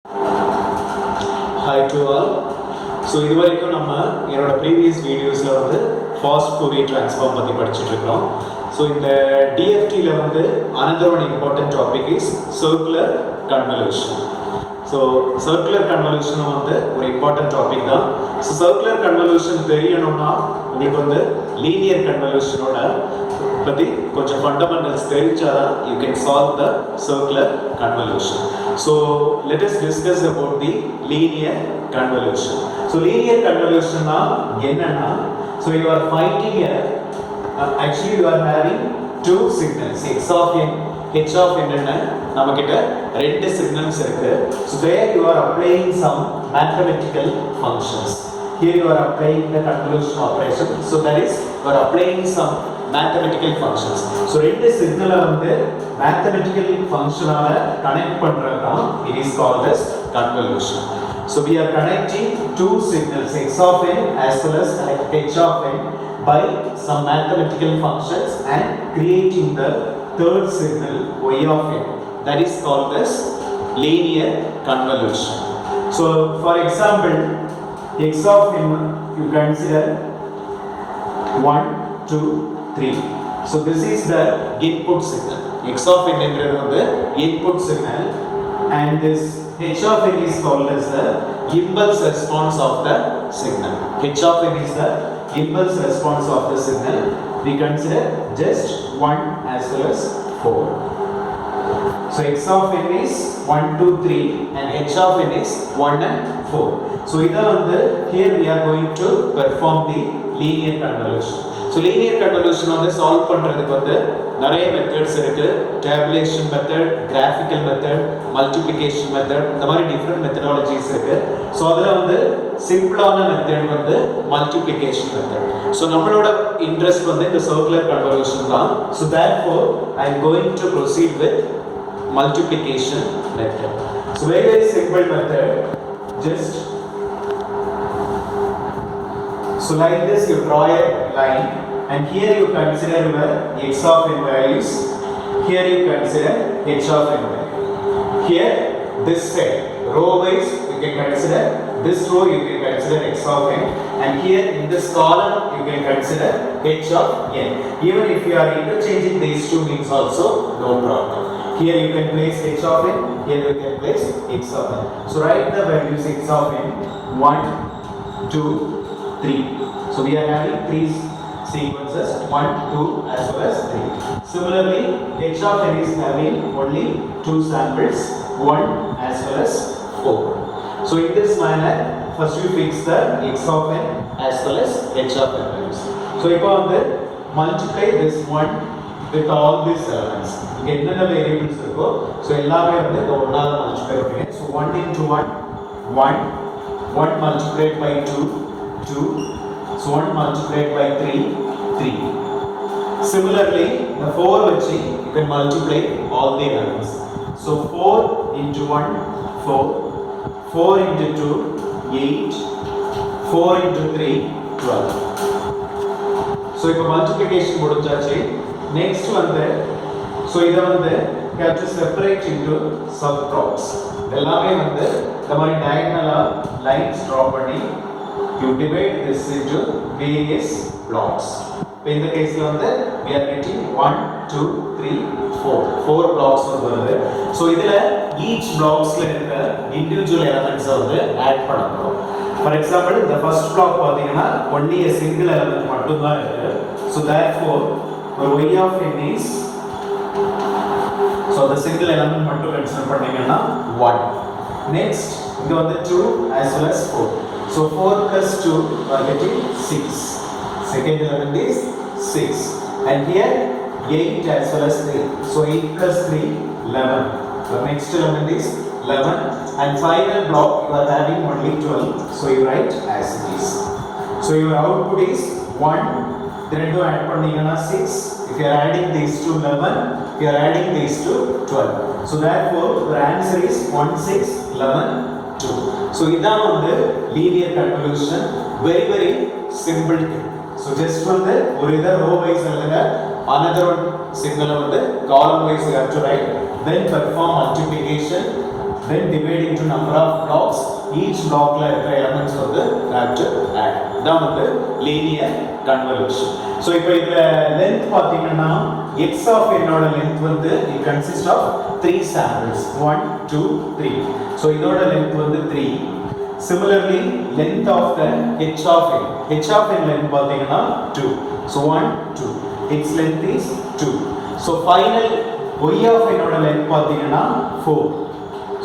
Hi to all. So இது வரைக்கும் நம்ம என்னோட ப்ரீவியஸ் வீடியோஸில் வந்து ஃபாஸ்ட் ஃபோரியர் ட்ரான்ஸ்ஃபார்ம் பற்றி படிச்சுட்டு இருக்கிறோம். ஸோ இந்த டிஎஃப்டியில் வந்து another one important topic is circular convolution. So circular கன்வல்யூஷனும் வந்து ஒரு இம்பார்ட்டன்ட் டாபிக் தான். ஸோ சர்க்குலர் கன்வல்யூஷன் தெரியணும்னா உங்களுக்கு வந்து லீனியர் கன்வல்யூஷனோட பற்றி கொஞ்சம் ஃபண்டமெண்டல்ஸ் தெரிஞ்சாதான் you can solve the circular convolution. So let us discuss about the linear convolution. So linear கன்வல்யூஷன்னா என்னன்னா, so you are finding actually you are having two signals x of n h of n ன்னு நம்ம கிட்ட ரெண்டு signals இருக்கு. So there you are applying some mathematical functions. Here you are applying the convolution operation. So that is you are applying some mathematical functions. So ரெண்டு signal வந்து mathematical function ஆல connect பண்றது தான் it is called as convolution. So we are connecting two signals x of n as well as h of n by some mathematical functions and creating the third signal y of n, that is called as linear convolution. So for example, x of n you consider 1 2 3. So this is the input signal. X of n is the input signal and this h of n is called as the impulse response of the signal. H of n is the impulse response of the signal. We consider just 1 as well as 4. So x of n is 1 2 3 and h of n is 1 and 4. So here we are going to perform the linear convolution. So linear convolution வந்து solve பண்றதுக்கு வந்து நிறைய methods இருக்கு. Tabulation method, graphical method, multiplication method, இந்த மாதிரி different methodologies இருக்கு. So அதில் வந்து சிம்பிளான மெத்தட் வந்து மல்டிப்ளிகேஷன் மெத்தட். ஸோ நம்மளோட இன்ட்ரெஸ்ட் வந்து இந்த சர்க்குலர் கன்வல்யூஷன் தான். So therefore I am going to proceed with multiplication method. So very simple method. Just so like this you draw a line and here you consider your x of n values, here you consider h of n value. Here this side row wise you can consider this row, you can consider x of n, and here in this column you can consider h of n. Even if you are interchanging these two means also no problem. Here you can place h of n, here you can place x of n. So write the values x of n 1 2 3. So we are having three sequences 1 2 as well as 3. Similarly h of n is having only two samples 1 as well as 4. So in this manner first we fix the x of n as well as h of n values. So இப்போ வந்து multiply this one with all these elements. இங்க என்னென்ன variables இருக்கோ so எல்லாமே வந்து இந்த ஒண்ணால multiply பண்ணுங்க. So 1 into 1 1 multiplied by 2 2. So 1 multiplied by 3 3. Similarly the 4 which you can multiply all the elements. So 4 into 1 4, 4 into 2 8, 4 into 3 12. So இப்போ multiplication முடிஞ்சாச்சு. Next வந்து so இத வந்து you have to separate into sub blocks. எல்லாமே வந்து இந்த மாதிரி diagonal lines draw பண்ணி you divide this into various blocks. In the case வந்து we are getting 1 2 3 4 blocks வருது. So இதுல each blocksல இருக்க individual elements வந்து add பண்ண போறோம். For example the first block பாத்தீங்கன்னா only a single element மட்டும் தான் இருக்கு. So therefore y of n is so the single element மட்டும் கன்சிடர் பண்ணீங்கன்னா 1. Next இங்க வந்து 2 as well as 4. So 4 plus 2 we are getting 6. Second element is 6 and here 8 as well as 3. So 8 plus 3 11. The next element is 11 and final block you are having only 12. So you write as it is. So your output is 1. Then to add பண்ணீங்கன்னா 6. If you are adding these to 11, you are adding these to 12. So therefore your answer is 1 6 11 2. So இதான் வந்து linear convolution, very simple thing. So just வந்து ஒரு இத row wise எழுதுங்க, another one signal வந்து column wise you have to write, then perform multiplication, then divide into number of blocks. Each block la irukra elements வந்து have to add. இதான் வந்து linear convolution. So இப்போ இதுல length பாத்தீங்கன்னா x of n ஓட length வந்து it consists of 3 samples 1 2 3. So இதோட length வந்து 3. Similarly length of the h of n length பாத்தீங்கன்னா 2. So 1 2. Its length is 2. So final y of n ஓட length பாத்தீங்கன்னா 4.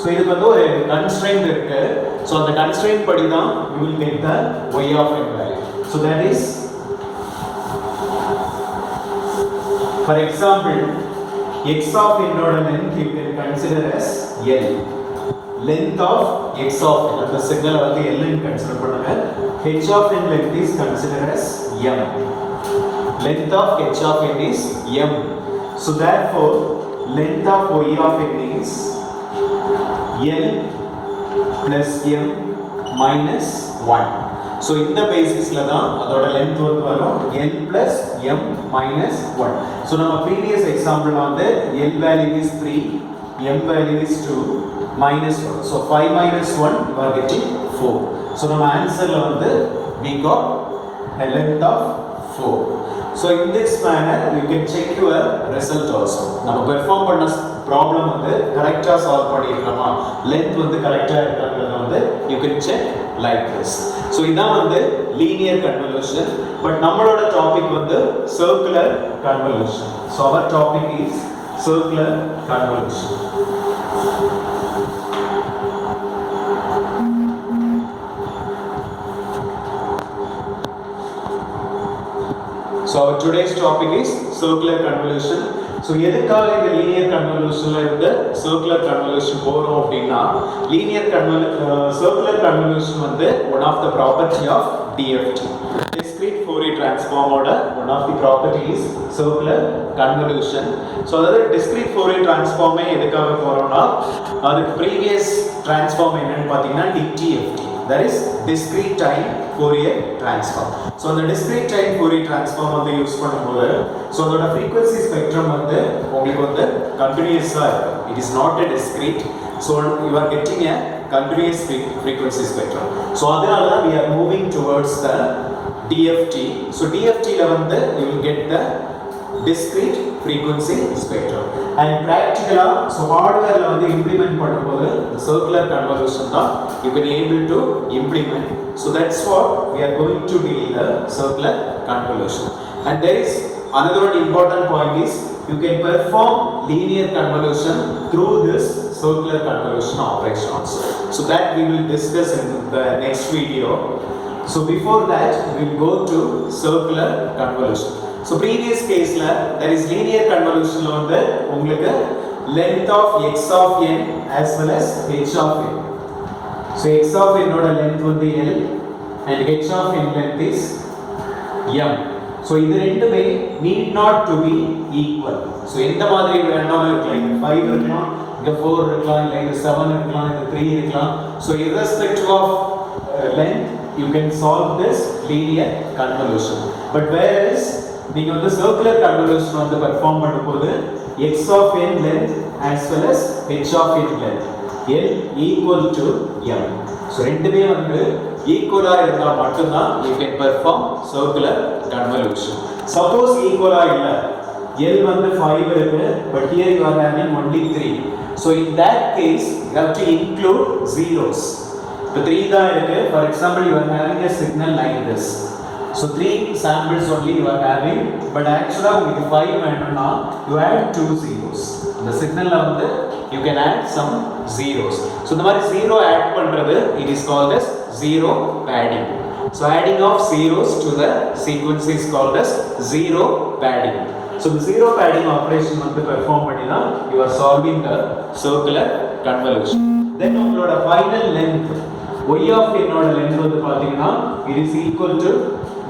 So இதுக்கு வந்து ஒரு constraint இருக்கு. So அந்த constraint படி தான் you will get the y of n value. So that is, for example, x of n ஓட length you can consider as L. Length of x of n, அந்த signal வந்து L ன்னு consider பண்ணுங்க. h of n length is considered as m. Length of h of n is m. So therefore length of y of n is L plus m minus 1. So இந்த பேசிஸ்ல தான் அதோட length வந்து வரும் L plus m minus 1. So நம்ம previous example வந்து L value is 3, m value is 2, minus 1. So 5 minus 1 you are getting 4. So நம்ம answerல வந்து we got a length of 4. So in this manner you can check your result also. நம்ம perform பண்ண problem வந்து கரெக்ட்டா solve பண்ணிருக்கோமா, length வந்து கரெக்ட்டா இருக்காங்கறத வந்து you can check like this. So இதான் வந்து linear convolution, but நம்மளோட டாபிக் வந்து circular convolution. So our topic is circular convolution. So our today's topic is circular convolution. So எதுக்காக இந்த linear convolutionல இருந்து circular convolution போறோம் அப்படின்னா, circular convolution வந்து one of the property of DFT. Discrete Fourier transform ஓட one of the property is circular convolution. So அதாவது discrete Fourier transform எதுக்காக போறோம்னா, அதுக்கு previous transform என்னன்னு பாத்தீங்கன்னா DTFT. That is discrete time Fourier transform. So the discrete time Fourier transform வந்து use பண்ணும்போது, so அதோட frequency spectrum வந்து உங்களுக்கு வந்து continuous-ஆ இருக்கும். It is not a discrete. So you are getting a continuous frequency spectrum. So அதனால தான் we are moving towards the DFT. So DFT ல வந்து you will get the discrete frequency spectrum. And practically, so hardware la வந்து implement பண்ணும்போது the circular convolution தான் you can able to implement. So that's what we are going to deal the circular convolution. And there is another one important point is you can perform linear convolution through this circular convolution operation also. So that we will discuss in the next video. So before that we will go to circular convolution. So previous case la there is linear convolution la வந்து உங்களுக்கு length of x of n as well as h of n. So x of n ஓட length வந்து L and h of n length is m. So இது ரெண்டுமே need not to be equal. So எந்த மாதிரி வேணாலும் இருக்கலாம், இங்க 5 இருக்கலாம், இங்க 4 இருக்கலாம், இல்ல இங்க 7 இருக்கலாம், இங்க 3 இருக்கலாம். So irrespective of length you can solve this linear convolution. But whereas நீங்க வந்து circular convolution வந்து perform பண்ணும்போது x of n length as well as h of n length L equal to m. So ரெண்டுமே வந்து ஈக்குவலா இருந்தா மட்டும் தான் you can perform circular convolution. Suppose ஈக்குவலா இல்ல, L வந்து 5 இருக்கு, but here you are having only 3. So in that case you have to include zeros. The 3 தான் இருக்கு. For example you are having a signal like this. So 3 samples only you are having, but actually உங்களுக்கு 5 வேணும்னா you add 2 zeros. இந்த சிக்னல்ல வந்து you can add some zeros. So இந்த மாதிரி zero add பண்றது it is called as zero padding. So adding of zeros to the sequence is called as zero padding. So the zero padding operation வந்து perform பண்ணி தான் you are solving the circular convolution. Then உங்களோட final length y of n ஓட length வந்து பாத்தீங்கன்னா it is equal to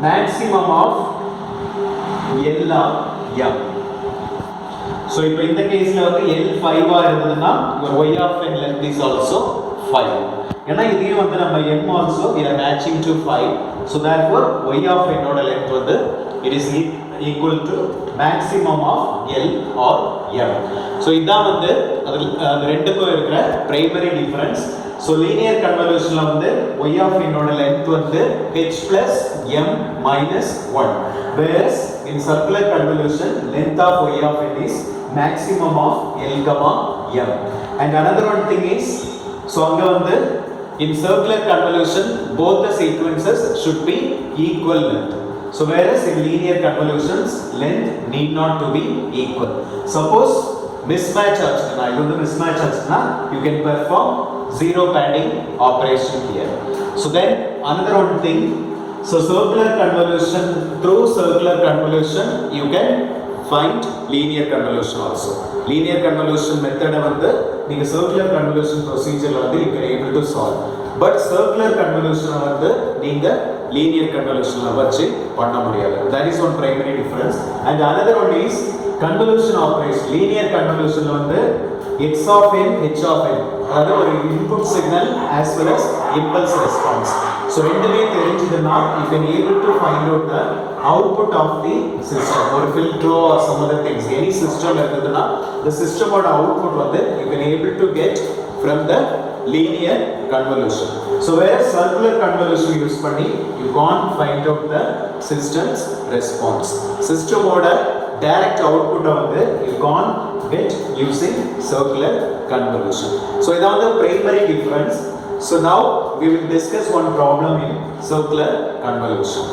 maximum of L of m. So இப்போ இந்த கேஸ்ல வந்து L 5 ஆ இருந்ததுன்னா your y of n length is also 5. ஏன்னா இதையும் வந்து நம்ம m also we are matching to 5. So therefore y of n ஓட length வந்து it is equal to maximum of L or M. So இதான் வந்து அது ரெண்டுக்கும் இருக்கிற primary difference. So linear convolution வந்து y of n ஓட length வந்து h plus m minus 1, whereas in circular convolution length of y of n is maximum of L comma m. And another one thing is, so அங்க வந்து in circular convolution both the sequences should be equal length. So whereas in linear convolutions length need not to be equal. Suppose mismatch ஆச்சுனா, இது வந்து mismatch ஆச்சுனா you can perform zero padding operation here. So then another one thing, so circular convolution, through circular convolution you can find linear convolution also. Linear convolution method வந்து நீங்க circular convolution procedure வந்து you can able to solve, but circular convolution வந்து நீங்க linear convolution வச்சு பண்ண முடியாது. That is one primary difference. And another one is convolution operation. Linear convolution வந்து x of n, h of n, அதாவது ஒரு input signal as well as impulse response. So ரெண்டுமே தெரிஞ்சதுன்னா you can able to find out the output of the system, or filter or some other things. Any system இருந்ததுன்னா the system ஓட output வந்து you can able to get from the linear convolution. So whereas circular convolution use பண்ணி you can't find out the system's response. System ஓட direct output வந்து you can't get using circular convolution. So இதான் the primary difference. So now we will discuss one problem in circular convolution.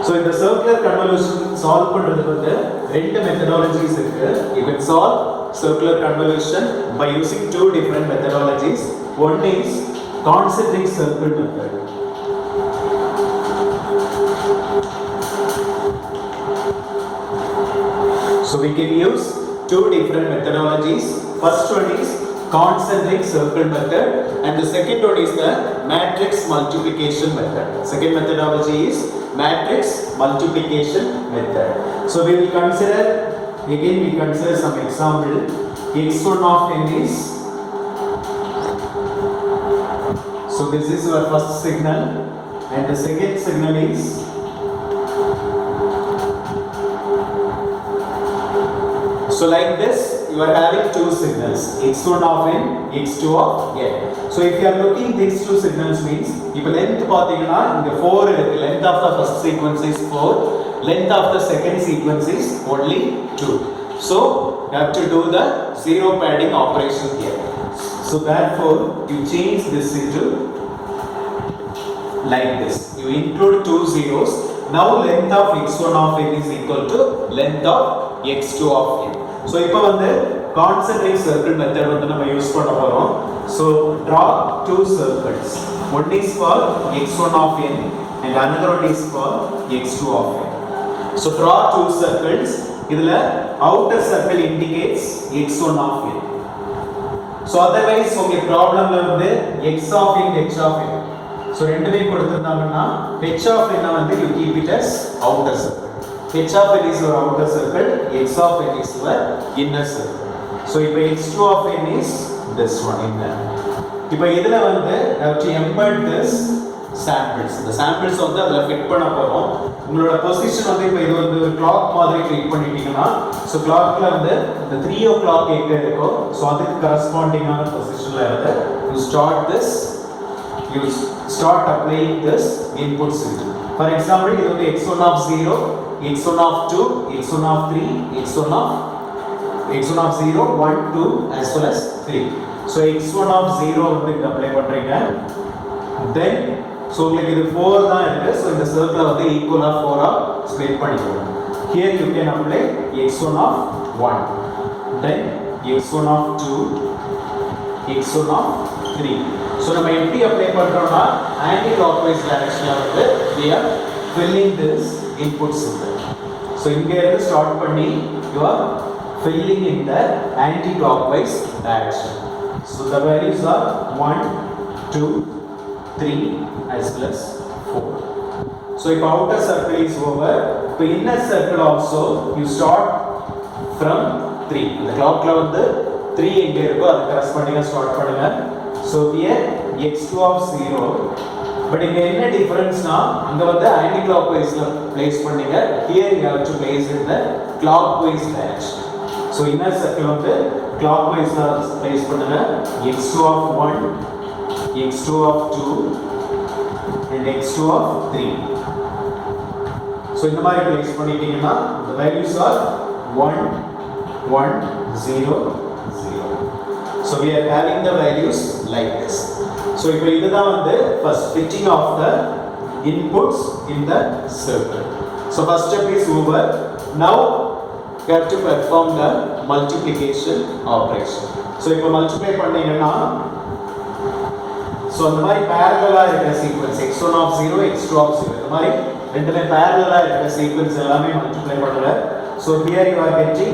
So in the circular convolution solve பண்றதுக்கு வந்து ரெண்டு methodologies இருக்கு. You can solve circular convolution by using two different methodologies. One is concentric circle method. So we can use two different methodologies. First one is concentric circle method, and the second one is the matrix multiplication method. Second methodology is matrix multiplication method. So we will consider, again we consider some example. x1 of n is, so this is our first signal, and the second signal is, so like this you are having two signals, x1 of n, x2 of n. So if you are looking these two signals means இப்போ length பாத்தீங்கன்னா இங்க 4 இருக்கு. Length of the first sequence is 4, length of the second sequence is only 2. So you have to do the zero padding operation here. So therefore you change this into like this. You include two zeros. Now length of x1 of n is equal to length of x2 of n. So இப்போ வந்து concentric circle method வந்து நம்ம use பண்ண போறோம். So draw two circles. One is for x1 of n and another one is for x2 of n. So draw two circles. இதுல outer circle indicates x1 of n. So otherwise உங்க ப்ராப்ளம்ல வந்து x of n, h of n, so ரெண்டுமே கொடுத்திருந்தாங்கன்னா h of n வந்து you keep it as outer circle. h of n is your outer circle, x of n is your inner circle. So இப்போ x2 of n is this one inner. இப்போ இதுல வந்து to embed this samples. The samples வந்து அதுல fit பண்ண போறோம். உங்களோட position வந்து இப்போ இது வந்து clock மாதிரி ட்ரீட் பண்ணிட்டீங்கன்னா, so clockல வந்து the 3 o'clock எங்க இருக்கோ, so அதுக்கு கரஸ்பாண்டிங்கான பொசிஷன்ல இருந்து you start this, you start applying this input signal. For example, இது வந்து x1 of 0, x1 of 2, x1 of 3, x1 of 0, 1, 2 as well as 3. So x1 of 0 வந்து இங்க அப்ளை பண்றீங்க. Then so உங்களுக்கு இது 4 தான் இருக்கு. So இந்த சர்க்கிளை வந்து ஈக்குவலா 4 ஆ ஸ்ப்ளிட் பண்ணிக்கோங்க. Here you can apply x1 of 1, then x1 of 2, x1 of 3. So நம்ம எப்படி அப்ளை பண்றோம்னா anti clockwise directionல வந்து we are filling this input signal. So இங்க இருந்து ஸ்டார்ட் பண்ணி you are filling in the anti clockwise direction. So the values are 1, 2, 3 as well as 4. So if outer circle is over, the inner circle also you start from 3. The clock la வந்து 3 எங்க இருக்கோ அது corresponding start பண்ணுங்க. So here x2 of 0, but இங்க என்ன டிஃபரன்ஸ்னா அங்க வந்து anti கிளாக்வைஸ்ல place பண்ணீங்க, here you have to place in the clockwise direction. So inner circle வந்து கிளாக்வைஸ்ல பிளேஸ் பண்ணுங்க. x2 of 1, x2 of 2 and x2 of 3. So இந்த மாதிரி பிளேஸ் பண்ணிட்டீங்கன்னா the values are 1 1 0 0. So we are having the values like this. So இப்போ இதுதான் வந்து first fitting of the inputs in the circle. So first step is over. Now you have to perform the multiplication operation. So இப்போ multiply பண்ணீங்கன்னா so இந்த மாதிரி parallel இருக்கிற sequence x1 of 0 x2 of 0 இந்த மாதிரி ரெண்டுமே parallel இருக்கிற sequence எல்லாமே multiply பண்ணுங்க. So here you are getting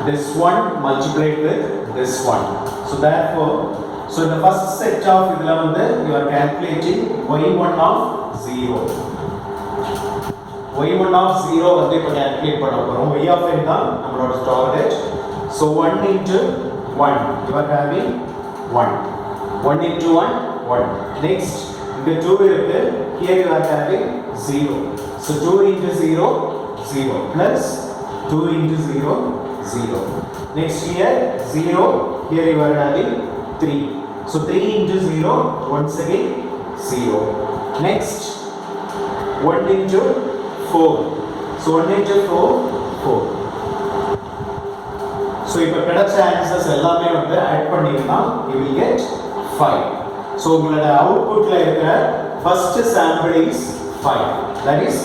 this one multiplied with this one. So therefore, so in the first set of idla vandu you are calculating y1 of 0. y1 of 0 வந்து இப்ப calculate பண்ண போறோம். y of n தான் நம்மளோட target. So 1 into 1 you are having 1. 1 into 1 1. Next இங்க 2 இருக்கு, here you are having 0. So 2 into 0 0 plus 2 into 0 0. Next here 0, here you are having 3. So 3 into 0 once again 0. Next 1 into 4. So 1 into 4 4. So இப்போ கிடைச்ச answers எல்லாமே வந்து add பண்ணீங்கன்னா you will get 5. So உங்களோட அவுட்புட்ல இருக்கிற first sample is 5. That is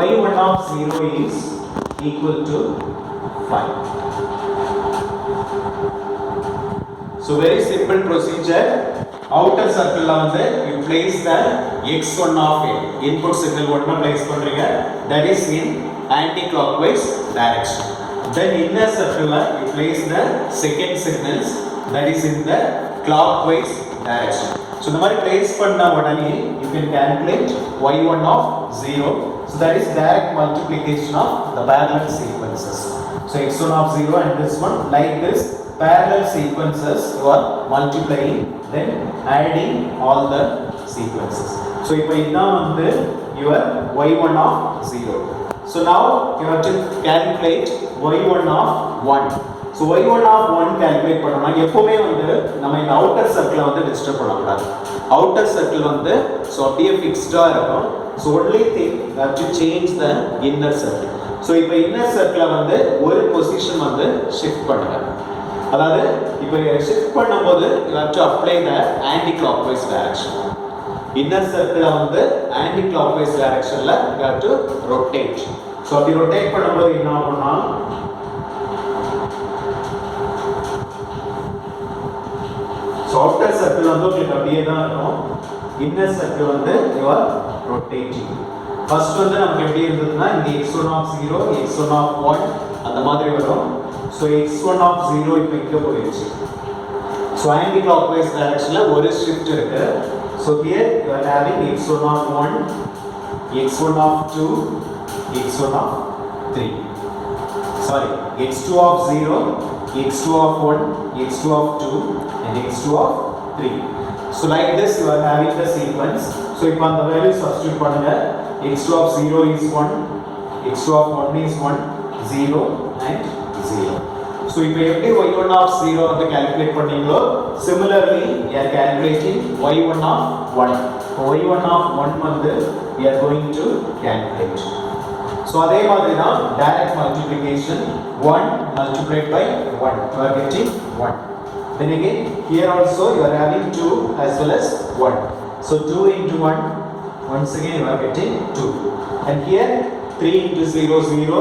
y1 of 0 is equal to 5. So very simple procedure. Outer circle la வந்து you place the x1 of n input signal ஒண்ணா place பண்றீங்க, that is in anti clockwise direction. Then inner circle la you place the second signals, that is in the clockwise direction. So இந்த மாதிரி place பண்ண உடனே you can calculate y1 of 0. So that is direct multiplication of the parallel sequences. So x1 of 0 and this one, like this parallel sequences you are multiplying, then adding all the sequences. So இப்போ இதான் வந்து your y1 of 0. So now you have to calculate y1 of 1. So y1 of 1 calculate பண்ணோம்னா எப்பவுமே வந்து நம்ம இந்த outer சர்க்கிளை வந்து disturb பண்ணக்கூடாது. அவுட்டர் சர்க்கிள் வந்து so அப்படியே ஃபிக்ஸ்டா இருக்கும். So only thing you have to change the inner circle. So இப்போ இன்னர் சர்க்கிளை வந்து ஒரு பொசிஷன் வந்து ஷிஃப்ட் பண்ணுங்க. அதாவது இப்போ ஷிஃப்ட் பண்ணும்போது you have to apply the anti clockwise direction. Inner சர்க்கிளை வந்து anti clockwise directionல you have to rotate. So அப்படி rotate பண்ணும்போது என்ன ஆகும்னா outer circle வந்து உங்களுக்கு அப்படியே தான் இருக்கும். inner circle வந்து you are rotating. first வந்து நமக்கு எப்படி இருந்ததுன்னா இந்த x1 of 0 x1 of 1 அந்த மாதிரி வரும். so x1 of 0 இப்போ இங்க போயிடுச்சு. so anti clockwise directionல ஒரு shift இருக்கு. so here you are having x1 of 1 x1 of 2 x1 of 3. sorry, x2 of 0 x2 of 1 x2 of 2 and x2 of 3. So like this you are having the sequence. So if on the value substitute பண்ணுங்க, x2 of 0 is 1, x2 of 1 is 1, 0 and 0. So இப்போ எப்படி y1 of 0 வந்து calculate பண்ணீங்களோ similarly we are calculating y1 of 1. y1 of 1 வந்து we are going to calculate. So அதே மாதிரி தான் direct multiplication, 1 multiplied by 1 you are getting 1. Then again here also you are having 2 as well as 1. So 2 into 1 once again you are getting 2. And here 3 into 0 0.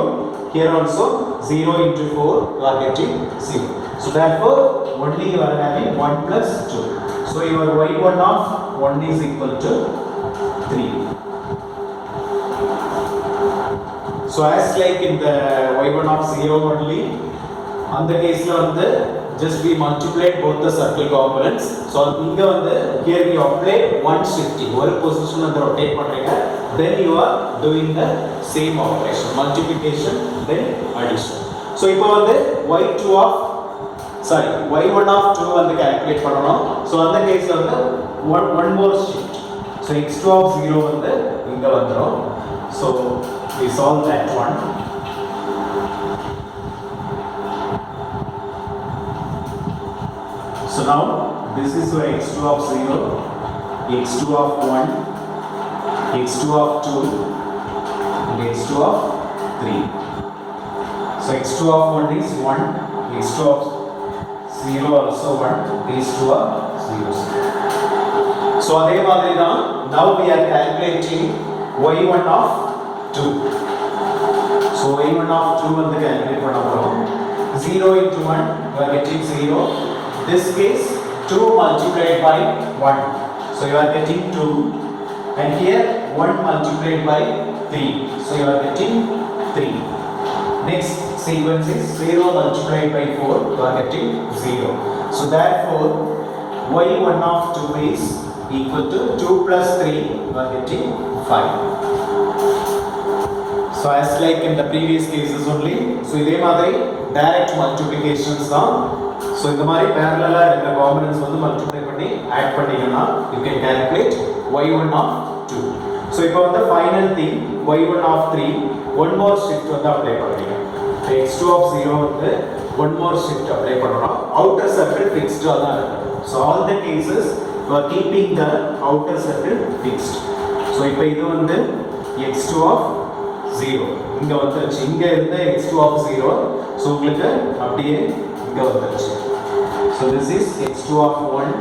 Here also 0 into 4 you are getting 0. So therefore only you are having 1 plus 2. So your y1 of 1 is equal to 3. So as like in the y1 of 0 only, on the case la வந்து just we multiplied both the circle components. So இங்க வந்து here we apply one shifting, ஒரு position வந்து rotate பண்றீங்க, then you are doing the same operation, multiplication then addition. So இப்போ வந்து y2 of sorry, y1 of 2 வந்து calculate பண்ணணும். So அந்த கேஸ்ல வந்து one more shift. So x2 of 0 வந்து இங்க வந்துரும். So we solve that one. So now this is your x2 of 0, x2 of 1, x2 of 2 and x2 of 3. So x2 of 1 is 1, x2 of 0 also 1, these two are 0. So அதே மாதிரி தான் now we are calculating y1 of 2. So y1 of 2 வந்து calculate பண்ண போறோம். 0 into 1 you are getting 0. This case 2 multiplied by 1. So you are getting 2 and here 1 multiplied by 3. So you are getting 3. Next sequence is 0 multiplied by 4, you are getting 0. So therefore y1 of 2 is equal to 2 plus 3, you are getting 5. So as like in the previous cases only, so இதே மாதிரி direct multiplications தான். So இந்த மாதிரி parallel இருக்கிற components வந்து multiply பண்ணி add பண்ணீங்கன்னா you can calculate y1 of 2. So இப்போ வந்து final thing y1 of 3, one more shift வந்து apply பண்ணுவீங்க. x2 of 0 வந்து one more shift apply பண்ணனும். outer circle fixed ஆ தான் இருக்கு. So all the cases you are keeping the outer circle fixed. So இப்போ இது வந்து x2 of 0 இங்க வந்துருச்சு. இங்க இருந்த x2 of 0 so உங்களுக்கு அப்படியே இங்க வந்துருச்சு. So this is x2 of 1,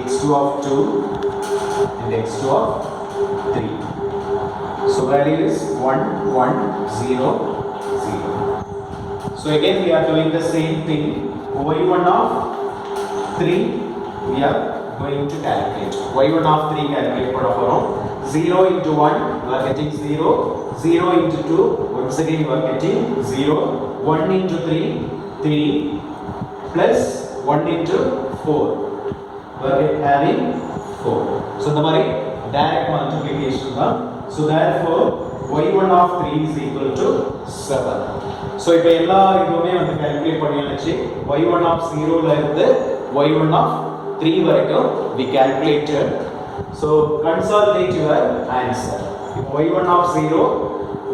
x2 of 2 and x2 of 3. So value is 1 1 0 0. So again we are doing the same thing. y1 of 3 we are going to calculate. y1 of 3 calculate பண்ண போறோம். 0 into 1 you are getting 0, 0 into 2 once again you are getting 0, 1 into 3 3 plus 1 into 4 you are having 4. So the மாதிரி direct multiplication தான். So therefore y1 of 3 is equal to 7. So இப்போ எல்லா இதுவுமே வந்து calculate பண்ணியாச்சு. y1 of 0 ல இருந்து y1 of 3 வரைக்கும் we calculated. So consolidate your answer. y1 of 0,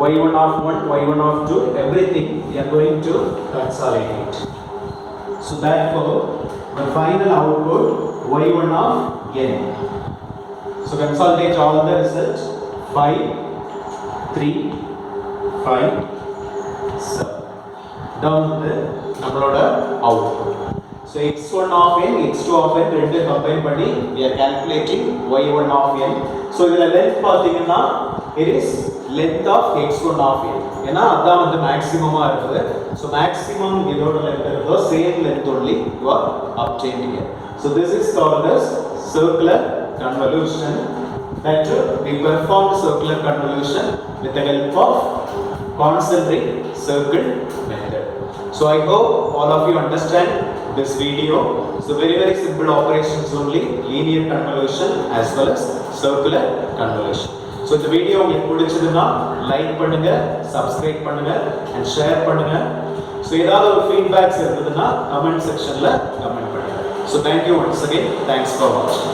y1 of 1, y1 of 2, everything we are going to consolidate. So therefore the final output y1 of n. So consolidate all the results. 5 3 5 7 down the நம்மளோட output. So x1 of n, x2 of n ரெண்டு combine பண்ணி we are calculating y1 of n. So இதுல length பாத்தீங்கன்னா it is length of x1 of n. ஏன்னா அதான் வந்து மேக்ஸிமமா இருக்குது. So maximum இதோட length இருக்கோ same length only you are obtained here. So this is called as circular convolution. That we performed circular convolution with the help of concentric circle method. So I hope all of you understand this video. So very simple operations only, linear convolution as well as circular convolution. So இந்த video உங்களுக்கு பிடிச்சதுன்னா like பண்ணுங்க, subscribe பண்ணுங்க and share பண்ணுங்க. So ஏதாவது ஒரு feedbacks இருந்ததுன்னா comment செக்ஷன்ல கமெண்ட் பண்ணுங்க. So thank you once again. Thanks for watching.